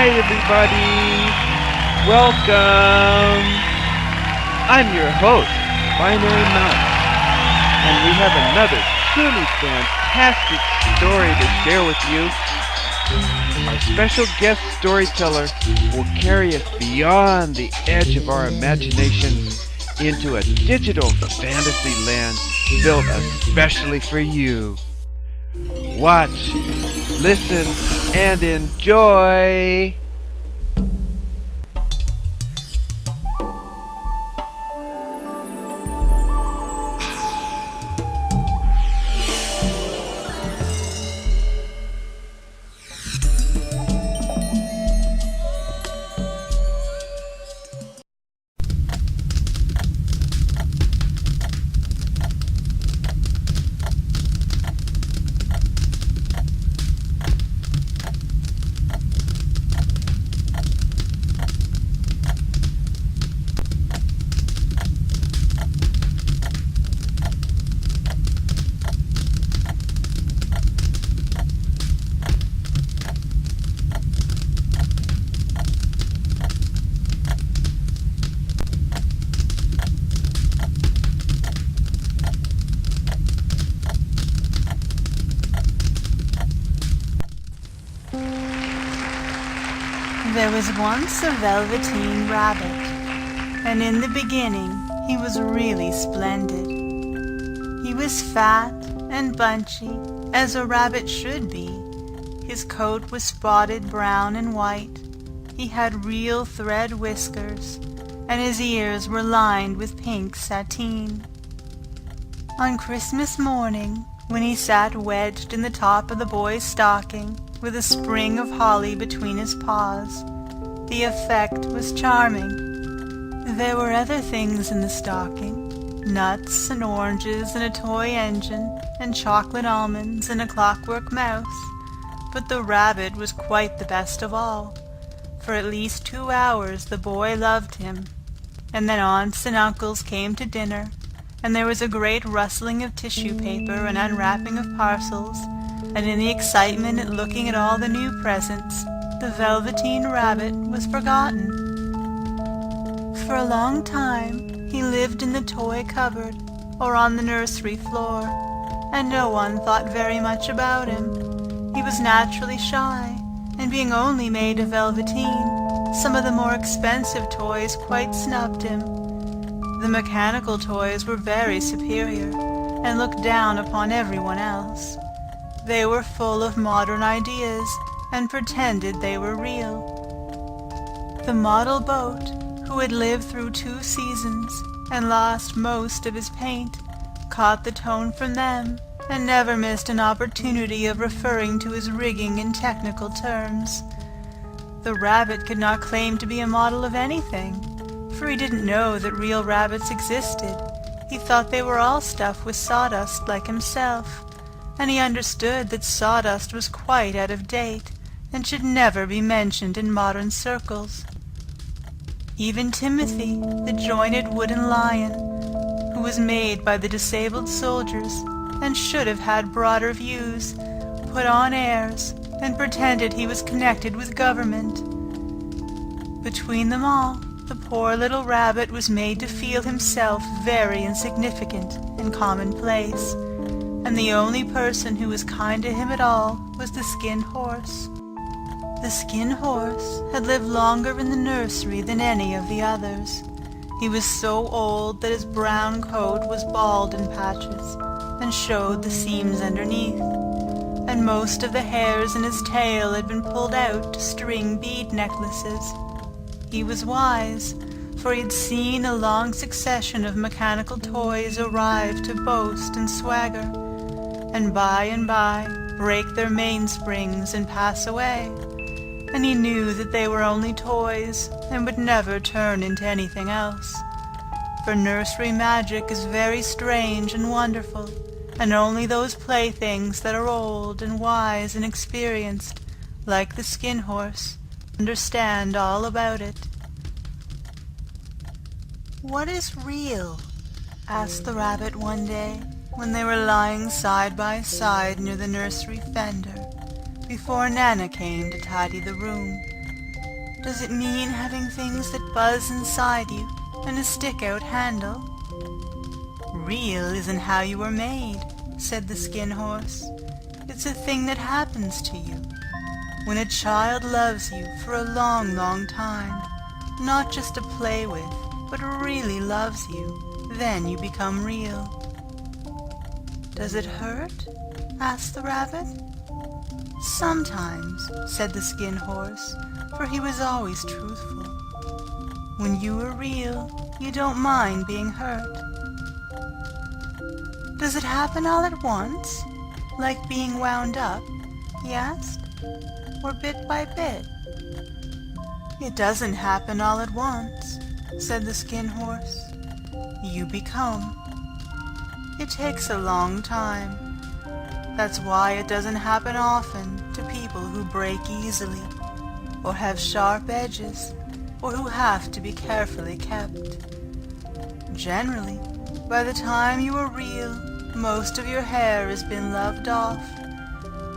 Hi everybody! Welcome! I'm your host, Binary Mouse, and we have another truly fantastic story to share with you. Our special guest storyteller will carry us beyond the edge of our imaginations into a digital fantasy land built especially for you. Watch, listen, and enjoy! There was once a Velveteen rabbit, and in the beginning he was really splendid. He was fat and bunchy, as a rabbit should be. His coat was spotted brown and white. He had real thread whiskers, and his ears were lined with pink sateen. On Christmas morning, when he sat wedged in the top of the boy's stocking, with a sprig of holly between his paws, the effect was charming. There were other things in the stocking, nuts and oranges and a toy engine and chocolate almonds and a clockwork mouse, but the rabbit was quite the best of all. For at least 2 hours the boy loved him, and then aunts and uncles came to dinner, and there was a great rustling of tissue paper and unwrapping of parcels, and in the excitement at looking at all the new presents, the Velveteen rabbit was forgotten. For a long time he lived in the toy cupboard or on the nursery floor, and no one thought very much about him. He was naturally shy, and being only made of velveteen, some of the more expensive toys quite snubbed him. The mechanical toys were very superior, and looked down upon everyone else. They were full of modern ideas, and pretended they were real. The model boat, who had lived through 2 seasons, and lost most of his paint, caught the tone from them, and never missed an opportunity of referring to his rigging in technical terms. The rabbit could not claim to be a model of anything, for he didn't know that real rabbits existed. He thought they were all stuffed with sawdust like himself, and he understood that sawdust was quite out of date, and should never be mentioned in modern circles. Even Timothy, the jointed wooden lion, who was made by the disabled soldiers, and should have had broader views, put on airs, and pretended he was connected with government. Between them all, the poor little rabbit was made to feel himself very insignificant and commonplace, and the only person who was kind to him at all was the Skin Horse. The Skin Horse had lived longer in the nursery than any of the others. He was so old that his brown coat was bald in patches, and showed the seams underneath, and most of the hairs in his tail had been pulled out to string bead necklaces. He was wise, for he had seen a long succession of mechanical toys arrive to boast and swagger, and by break their mainsprings and pass away, and he knew that they were only toys and would never turn into anything else. For nursery magic is very strange and wonderful, and only those playthings that are old and wise and experienced, like the Skin Horse, understand all about it. "What is real?" asked the rabbit one day, when they were lying side by side near the nursery fender, before Nana came to tidy the room. Does it mean having things that buzz inside you and a stick-out handle? Real isn't how you were made, said the Skin Horse. It's a thing that happens to you. When a child loves you for a long, long time, not just to play with, but really loves you, then you become real. Does it hurt? Asked the Rabbit. Sometimes, said the Skin Horse, for he was always truthful. When you are real, you don't mind being hurt. Does it happen all at once, like being wound up, he asked, or bit by bit? It doesn't happen all at once, said the Skin Horse. You become. It takes a long time. That's why it doesn't happen often to people who break easily, or have sharp edges, or who have to be carefully kept. Generally, by the time you are real, most of your hair has been loved off,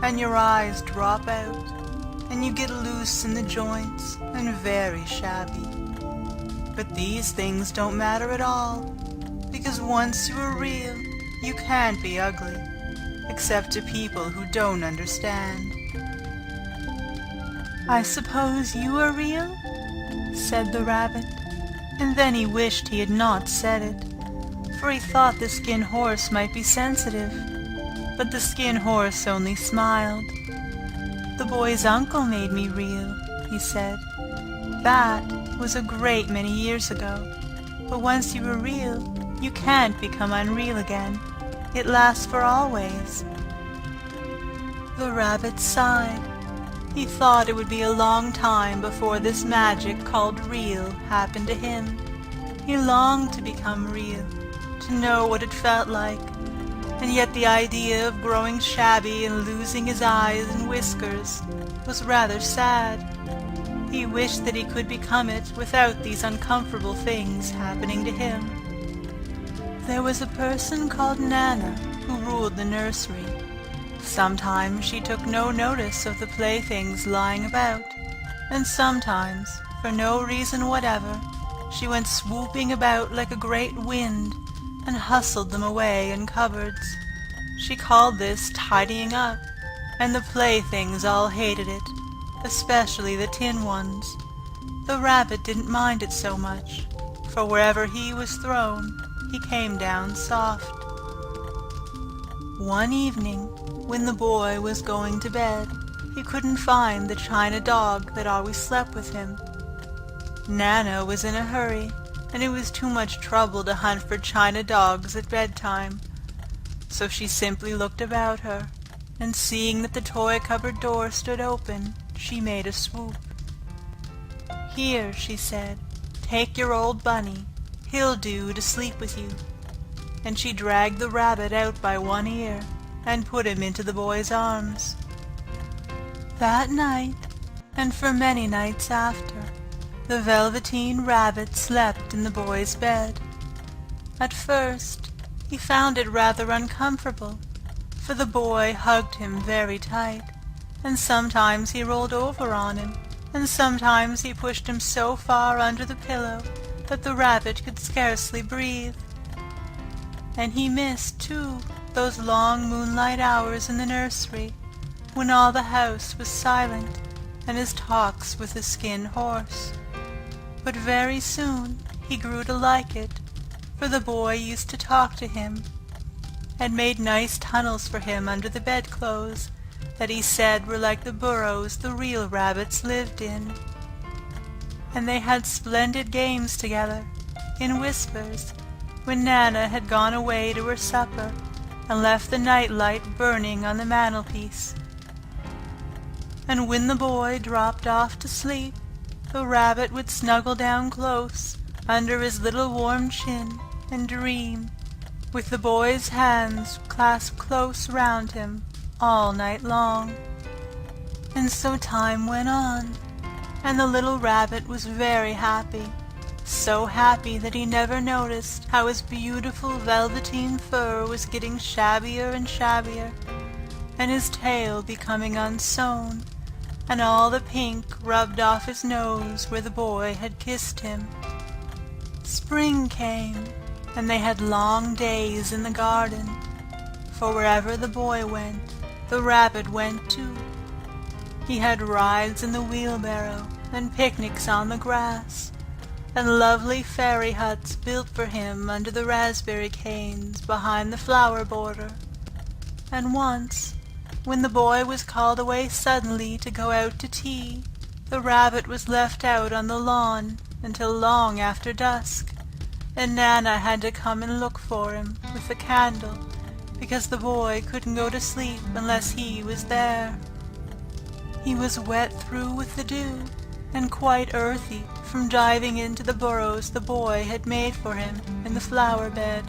and your eyes drop out, and you get loose in the joints and very shabby. But these things don't matter at all, because once you are real, you can't be ugly, except to people who don't understand. I suppose you are real? Said the Rabbit, and then he wished he had not said it, for he thought the Skin Horse might be sensitive. But the Skin Horse only smiled. The boy's uncle made me real, he said. That was a great many years ago, but once you are real, you can't become unreal again. It lasts for always. The Rabbit sighed. He thought it would be a long time before this magic called real happened to him. He longed to become real, to know what it felt like, and yet the idea of growing shabby and losing his eyes and whiskers was rather sad. He wished that he could become it without these uncomfortable things happening to him. There was a person called Nana who ruled the nursery. Sometimes she took no notice of the playthings lying about, and sometimes, for no reason whatever, she went swooping about like a great wind and hustled them away in cupboards. She called this tidying up, and the playthings all hated it, especially the tin ones. The Rabbit didn't mind it so much, for wherever he was thrown, he came down soft. One evening, when the boy was going to bed, he couldn't find the china dog that always slept with him. Nana was in a hurry, and it was too much trouble to hunt for china dogs at bedtime. So she simply looked about her, and seeing that the toy cupboard door stood open, she made a swoop. "Here," she said, "take your old bunny. He'll do to sleep with you." And she dragged the Rabbit out by one ear, and put him into the boy's arms. That night, and for many nights after, the Velveteen Rabbit slept in the boy's bed. At first, he found it rather uncomfortable, for the boy hugged him very tight, and sometimes he rolled over on him, and sometimes he pushed him so far under the pillow that the Rabbit could scarcely breathe. And he missed, too, those long moonlight hours in the nursery, when all the house was silent, and his talks with the Skin Horse. But very soon he grew to like it, for the boy used to talk to him, and made nice tunnels for him under the bedclothes that he said were like the burrows the real rabbits lived in. And they had splendid games together, in whispers, when Nana had gone away to her supper and left the night light burning on the mantelpiece. And when the boy dropped off to sleep, the Rabbit would snuggle down close under his little warm chin and dream, with the boy's hands clasped close round him all night long. And so time went on, and the little Rabbit was very happy, so happy that he never noticed how his beautiful velveteen fur was getting shabbier and shabbier, and his tail becoming unsewn, and all the pink rubbed off his nose where the boy had kissed him. Spring came, and they had long days in the garden, for wherever the boy went, the rabbit went too. He had rides in the wheelbarrow, and picnics on the grass, and lovely fairy huts built for him under the raspberry canes behind the flower border. And once, when the boy was called away suddenly to go out to tea, the rabbit was left out on the lawn until long after dusk, and Nana had to come and look for him with a candle, because the boy couldn't go to sleep unless he was there. He was wet through with the dew, and quite earthy from diving into the burrows the boy had made for him in the flower bed,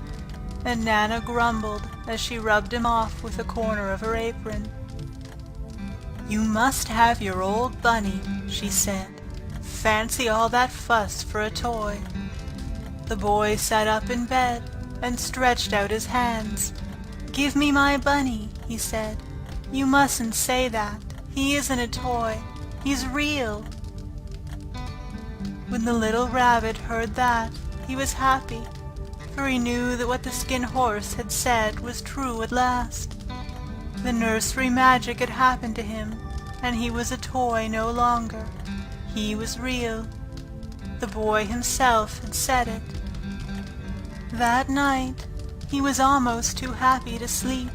and Nana grumbled as she rubbed him off with a corner of her apron. "You must have your old bunny," she said. "Fancy all that fuss for a toy." The boy sat up in bed and stretched out his hands. "Give me my bunny," he said. "You mustn't say that. He isn't a toy. He's real." When the little rabbit heard that, he was happy, for he knew that what the skin horse had said was true at last. The nursery magic had happened to him, and he was a toy no longer. He was real. The boy himself had said it. That night, he was almost too happy to sleep,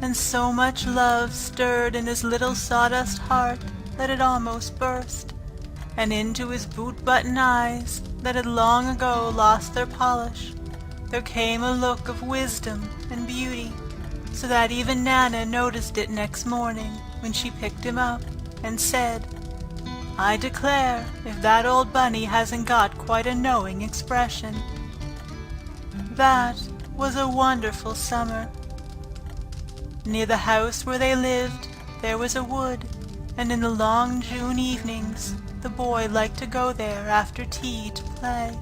and so much love stirred in his little sawdust heart that it almost burst, and into his boot-button eyes that had long ago lost their polish there came a look of wisdom and beauty, so that even Nana noticed it next morning when she picked him up and said, "I declare if that old bunny hasn't got quite a knowing expression." That was a wonderful summer. Near the house where they lived there was a wood, and in the long June evenings the boy liked to go there after tea to play.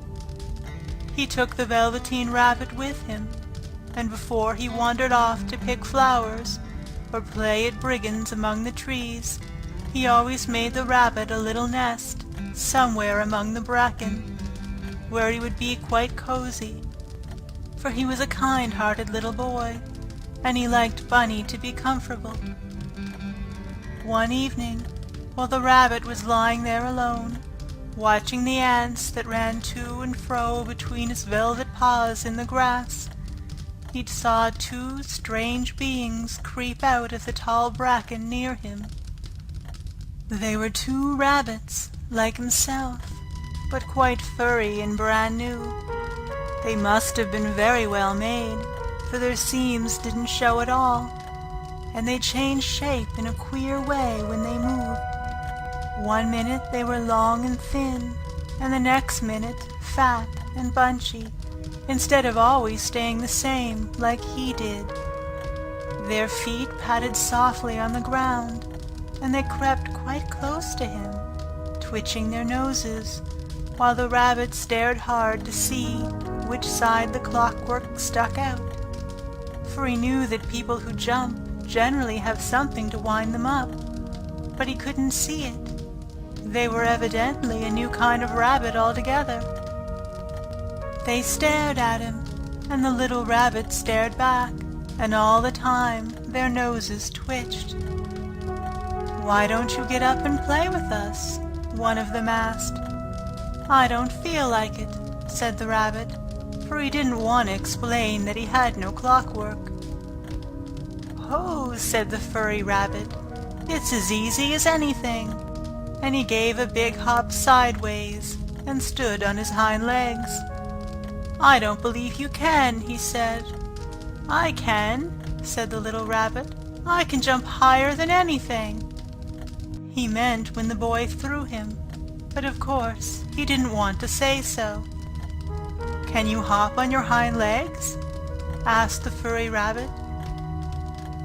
He took the Velveteen rabbit with him, and before he wandered off to pick flowers or play at brigands among the trees, he always made the rabbit a little nest somewhere among the bracken, where he would be quite cozy, for he was a kind-hearted little boy, and he liked Bunny to be comfortable. One evening, while the rabbit was lying there alone, watching the ants that ran to and fro between his velvet paws in the grass, he saw two strange beings creep out of the tall bracken near him. They were two rabbits, like himself, but quite furry and brand new. They must have been very well made, for their seams didn't show at all, and they changed shape in a queer way when they moved. One minute they were long and thin, and the next minute fat and bunchy, instead of always staying the same like he did. Their feet patted softly on the ground, and they crept quite close to him, twitching their noses, while the rabbit stared hard to see which side the clockwork stuck out, for he knew that people who jump generally have something to wind them up, but he couldn't see it. They were evidently a new kind of rabbit altogether. They stared at him, and the little rabbit stared back, and all the time their noses twitched. "Why don't you get up and play with us?" one of them asked. "I don't feel like it," said the rabbit, for he didn't want to explain that he had no clockwork. "Oh," said the furry rabbit, "it's as easy as anything," and he gave a big hop sideways and stood on his hind legs. "I don't believe you can," he said. "I can," said the little rabbit. "I can jump higher than anything." He meant when the boy threw him, but of course he didn't want to say so. "Can you hop on your hind legs?" asked the furry rabbit.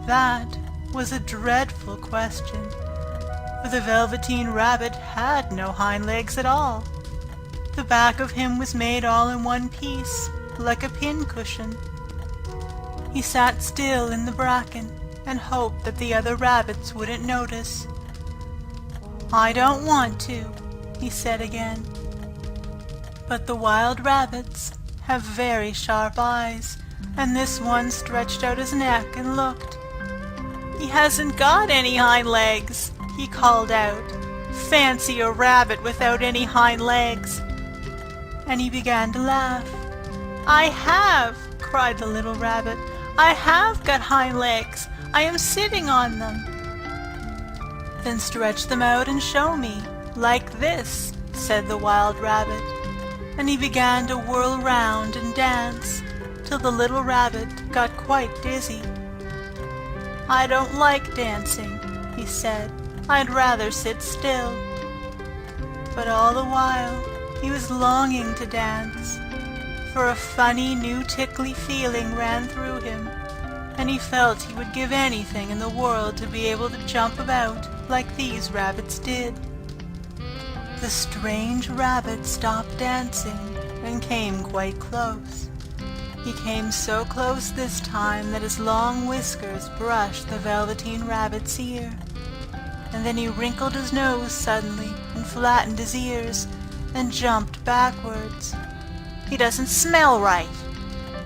That was a dreadful question, for the Velveteen rabbit had no hind legs at all. The back of him was made all in one piece, like a pincushion. He sat still in the bracken and hoped that the other rabbits wouldn't notice. "I don't want to," he said again. But the wild rabbits have very sharp eyes, and this one stretched out his neck and looked. "He hasn't got any hind legs," he called out. "Fancy a rabbit without any hind legs!" And he began to laugh. "I have!" cried the little rabbit. "I have got hind legs. I am sitting on them." "Then stretch them out and show me, like this," said the wild rabbit. And he began to whirl round and dance, till the little rabbit got quite dizzy. "I don't like dancing," he said. "I'd rather sit still." But all the while he was longing to dance, for a funny new tickly feeling ran through him, and he felt he would give anything in the world to be able to jump about like these rabbits did. The strange rabbit stopped dancing and came quite close. He came so close this time that his long whiskers brushed the Velveteen Rabbit's ear. And then he wrinkled his nose suddenly and flattened his ears and jumped backwards. "He doesn't smell right,"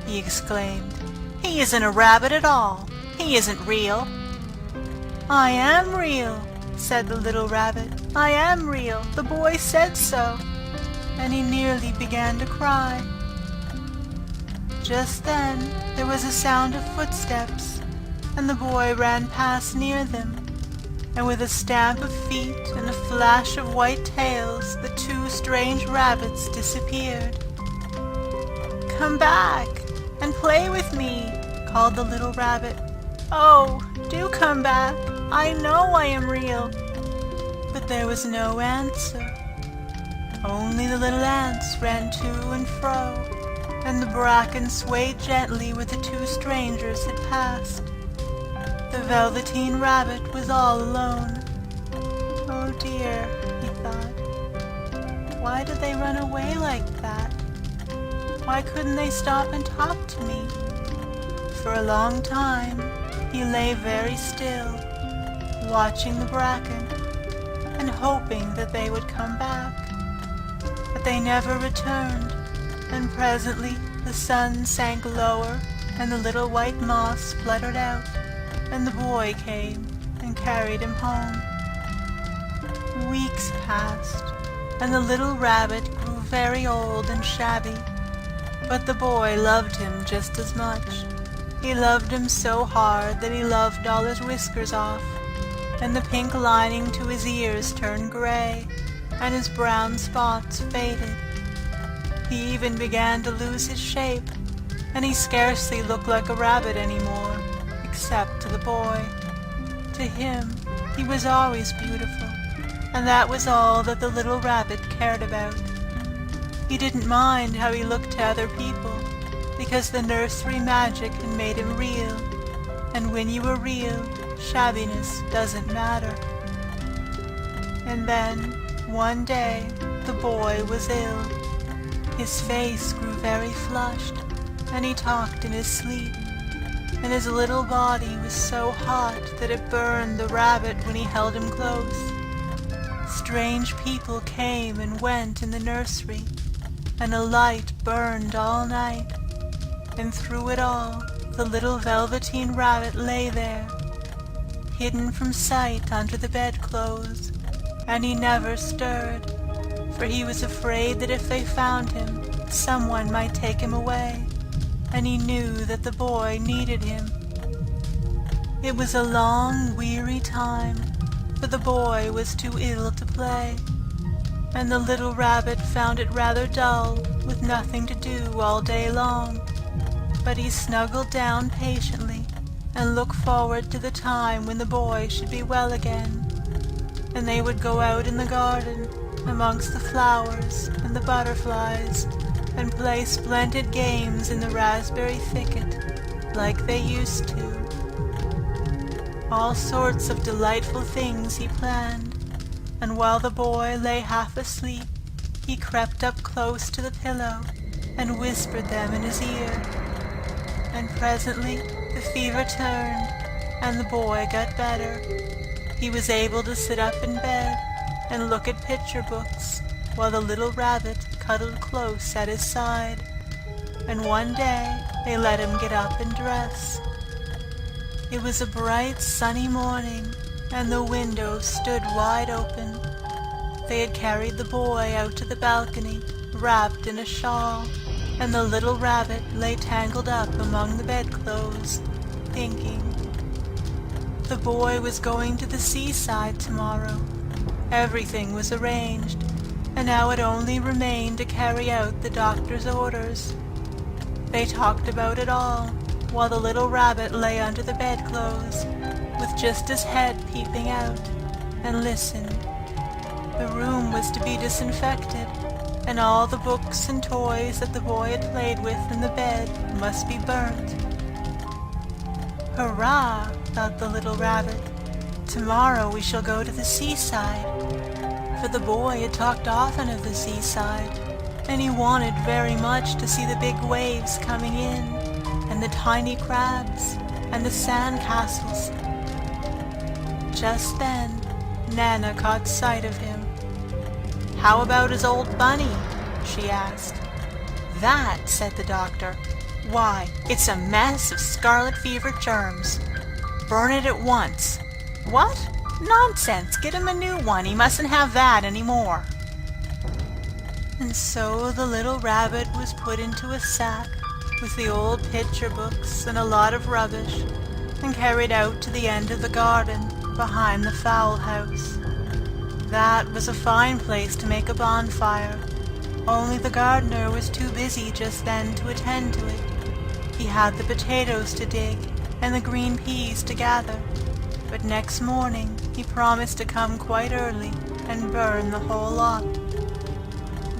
he exclaimed. "He isn't a rabbit at all. He isn't real." "I am real," said the little rabbit. "I am real. The boy said so." And he nearly began to cry. Just then there was a sound of footsteps, and the boy ran past near them, and with a stamp of feet and a flash of white tails the two strange rabbits disappeared. "Come back and play with me," called the little rabbit. "Oh, do come back. I know I am real." But there was no answer. Only the little ants ran to and fro, and the bracken swayed gently where the two strangers had passed. The Velveteen Rabbit was all alone. "Oh dear," he thought. "Why did they run away like that? Why couldn't they stop and talk to me?" For a long time he lay very still, watching the bracken, and hoping that they would come back. But they never returned, and presently the sun sank lower, and the little white moths spluttered out, and the boy came and carried him home. Weeks passed, and the little rabbit grew very old and shabby, but the boy loved him just as much. He loved him so hard that he loved all his whiskers off, and the pink lining to his ears turned gray, and his brown spots faded. He even began to lose his shape, and he scarcely looked like a rabbit anymore, except to the boy. To him, he was always beautiful, and that was all that the little rabbit cared about. He didn't mind how he looked to other people, because the nursery magic had made him real, and when you are real, shabbiness doesn't matter. And then, one day, the boy was ill. His face grew very flushed, and he talked in his sleep, and his little body was so hot that it burned the rabbit when he held him close. Strange people came and went in the nursery, and a light burned all night, and through it all the little Velveteen Rabbit lay there, hidden from sight under the bedclothes, and he never stirred, for he was afraid that if they found him, someone might take him away, and he knew that the boy needed him. It was a long, weary time, for the boy was too ill to play, and the little rabbit found it rather dull, with nothing to do all day long. But he snuggled down patiently, and looked forward to the time when the boy should be well again, and they would go out in the garden, amongst the flowers and the butterflies, and play splendid games in the raspberry thicket, like they used to. All sorts of delightful things he planned, and while the boy lay half asleep, he crept up close to the pillow and whispered them in his ear. And presently the fever turned, and the boy got better. He was able to sit up in bed, and look at picture books, while the little rabbit cuddled close at his side. And one day they let him get up and dress. It was a bright sunny morning, and the window stood wide open. They had carried the boy out to the balcony, wrapped in a shawl, and the little rabbit lay tangled up among the bedclothes, thinking. The boy was going to the seaside tomorrow. Everything was arranged, and now it only remained to carry out the doctor's orders. They talked about it all, while the little rabbit lay under the bedclothes, with just his head peeping out, and listened. The room was to be disinfected, and all the books and toys that the boy had played with in the bed must be burnt. Hurrah, thought the little rabbit. Tomorrow we shall go to the seaside. For the boy had talked often of the seaside, and he wanted very much to see the big waves coming in, and the tiny crabs, and the sand castles. Just then, Nana caught sight of him. "How about his old bunny?" she asked. "That," said the doctor. "Why, it's a mess of scarlet fever germs. Burn it at once." "What? Nonsense! Get him a new one. He mustn't have that any more." And so the little rabbit was put into a sack with the old picture books and a lot of rubbish, and carried out to the end of the garden behind the fowl house. That was a fine place to make a bonfire, only the gardener was too busy just then to attend to it. He had the potatoes to dig and the green peas to gather, but next morning he promised to come quite early and burn the whole lot.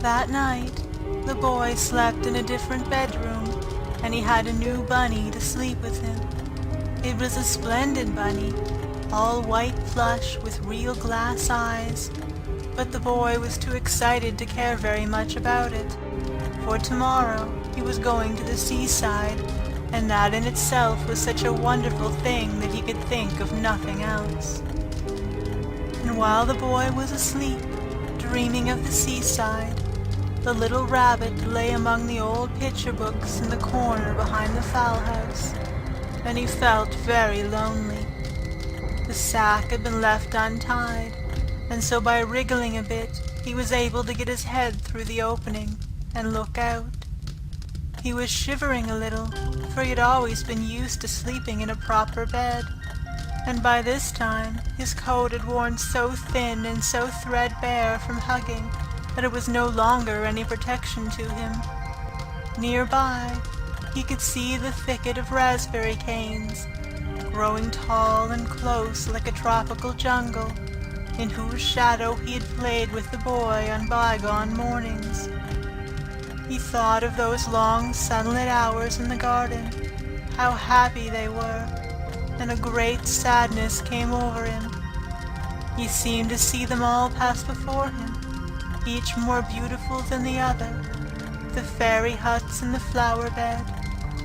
That night the boy slept in a different bedroom, and he had a new bunny to sleep with him. It was a splendid bunny, all white plush with real glass eyes, but the boy was too excited to care very much about it, for tomorrow he was going to the seaside, and that in itself was such a wonderful thing that he could think of nothing else. And while the boy was asleep, dreaming of the seaside, the little rabbit lay among the old picture books in the corner behind the fowl house, and he felt very lonely. The sack had been left untied, and so by wriggling a bit, he was able to get his head through the opening and look out. He was shivering a little, for he had always been used to sleeping in a proper bed, and by this time his coat had worn so thin and so threadbare from hugging that it was no longer any protection to him. Nearby, he could see the thicket of raspberry canes, growing tall and close like a tropical jungle, in whose shadow he had played with the boy on bygone mornings. He thought of those long sunlit hours in the garden, how happy they were, and a great sadness came over him. He seemed to see them all pass before him, each more beautiful than the other, the fairy huts in the flower bed,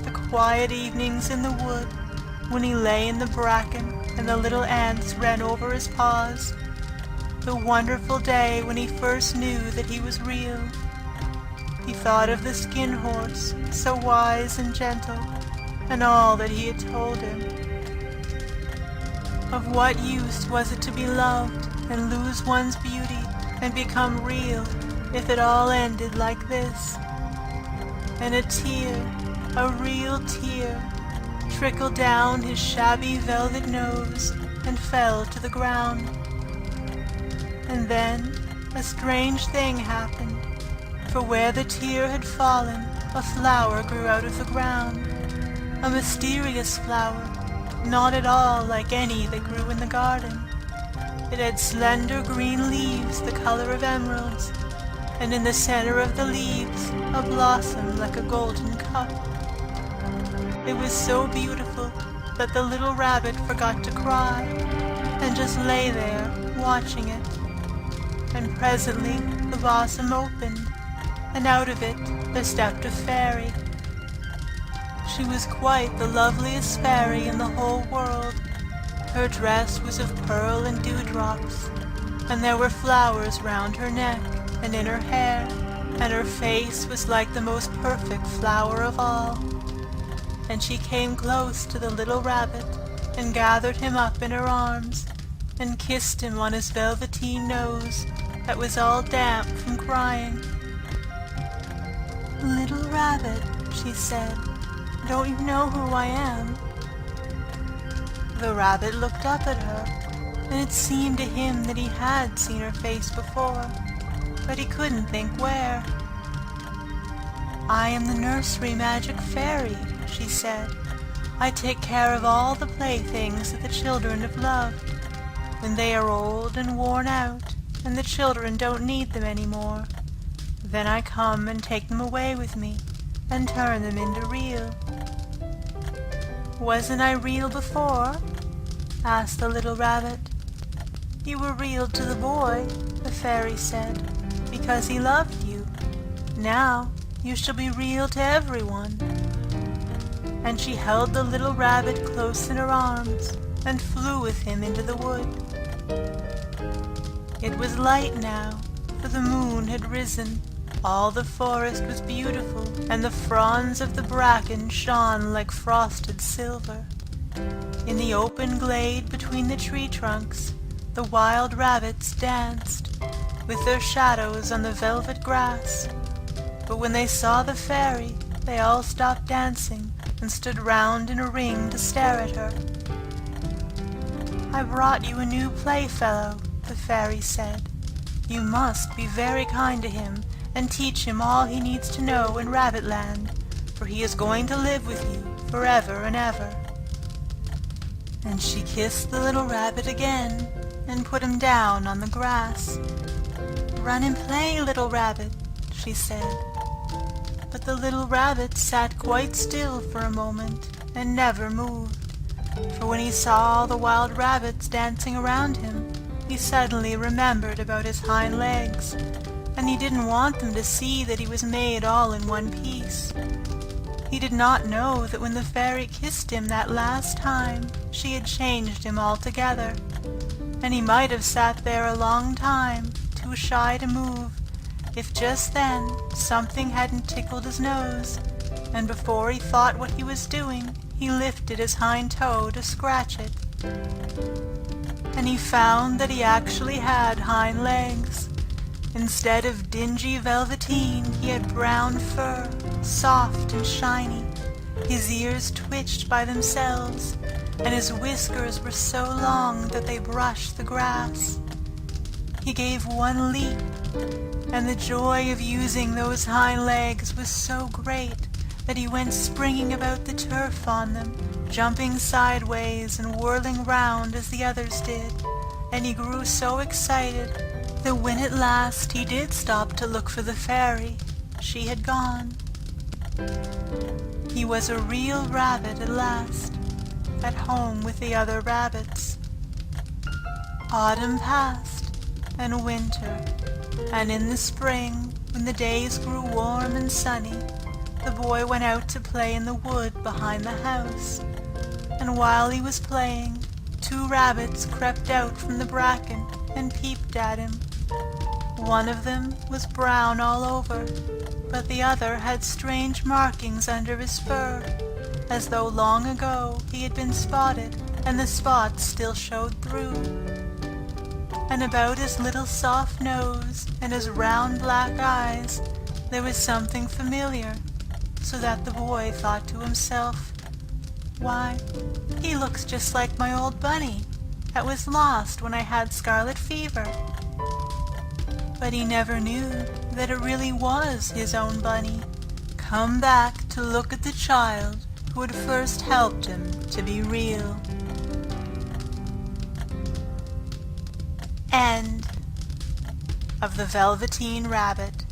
the quiet evenings in the wood, when he lay in the bracken and the little ants ran over his paws, the wonderful day when he first knew that he was real. He thought of the skin horse, so wise and gentle, and all that he had told him. Of what use was it to be loved and lose one's beauty and become real if it all ended like this? And a tear, a real tear, trickled down his shabby velvet nose and fell to the ground. And then a strange thing happened, for where the tear had fallen, a flower grew out of the ground, a mysterious flower, not at all like any that grew in the garden. It had slender green leaves the color of emeralds, and in the center of the leaves a blossom like a golden cup. It was so beautiful that the little rabbit forgot to cry, and just lay there watching it. And presently the blossom opened, and out of it there stepped a fairy. She was quite the loveliest fairy in the whole world. Her dress was of pearl and dewdrops, and there were flowers round her neck and in her hair, and her face was like the most perfect flower of all. And she came close to the little rabbit and gathered him up in her arms and kissed him on his velveteen nose that was all damp from crying. "Little rabbit," she said, "don't you know who I am?" The rabbit looked up at her, and it seemed to him that he had seen her face before, but he couldn't think where. "I am the nursery magic fairy," she said. "I take care of all the playthings that the children have loved. When they are old and worn out, and the children don't need them any more, then I come and take them away with me and turn them into real." "Wasn't I real before?" asked the little rabbit. "You were real to the boy," the fairy said, "because he loved you. Now you shall be real to everyone." And she held the little rabbit close in her arms and flew with him into the wood. It was light now, for the moon had risen. All the forest was beautiful, and the fronds of the bracken shone like frosted silver. In the open glade between the tree trunks, the wild rabbits danced, with their shadows on the velvet grass. But when they saw the fairy, they all stopped dancing and stood round in a ring to stare at her. "I brought you a new playfellow," the fairy said. "You must be very kind to him and teach him all he needs to know in Rabbitland, for he is going to live with you forever and ever." And she kissed the little rabbit again and put him down on the grass. "Run and play, little rabbit," she said. But the little rabbit sat quite still for a moment and never moved, for when he saw all the wild rabbits dancing around him, he suddenly remembered about his hind legs, and he didn't want them to see that he was made all in one piece. He did not know that when the fairy kissed him that last time, she had changed him altogether, and he might have sat there a long time, too shy to move, if just then something hadn't tickled his nose, and before he thought what he was doing, he lifted his hind toe to scratch it. And he found that he actually had hind legs. Instead of dingy velveteen, he had brown fur, soft and shiny. His ears twitched by themselves, and his whiskers were so long that they brushed the grass. He gave one leap, and the joy of using those hind legs was so great that he went springing about the turf on them, jumping sideways and whirling round as the others did, and he grew so excited that when at last he did stop to look for the fairy, she had gone. He was a real rabbit at last, at home with the other rabbits. Autumn passed, and winter, and in the spring, when the days grew warm and sunny, the boy went out to play in the wood behind the house. And while he was playing, 2 rabbits crept out from the bracken and peeped at him. One of them was brown all over, but the other had strange markings under his fur, as though long ago he had been spotted, and the spots still showed through. And about his little soft nose and his round black eyes there was something familiar, so that the boy thought to himself, "Why, he looks just like my old bunny that was lost when I had scarlet fever." But he never knew that it really was his own bunny, come back to look at the child who had first helped him to be real. End of The Velveteen Rabbit.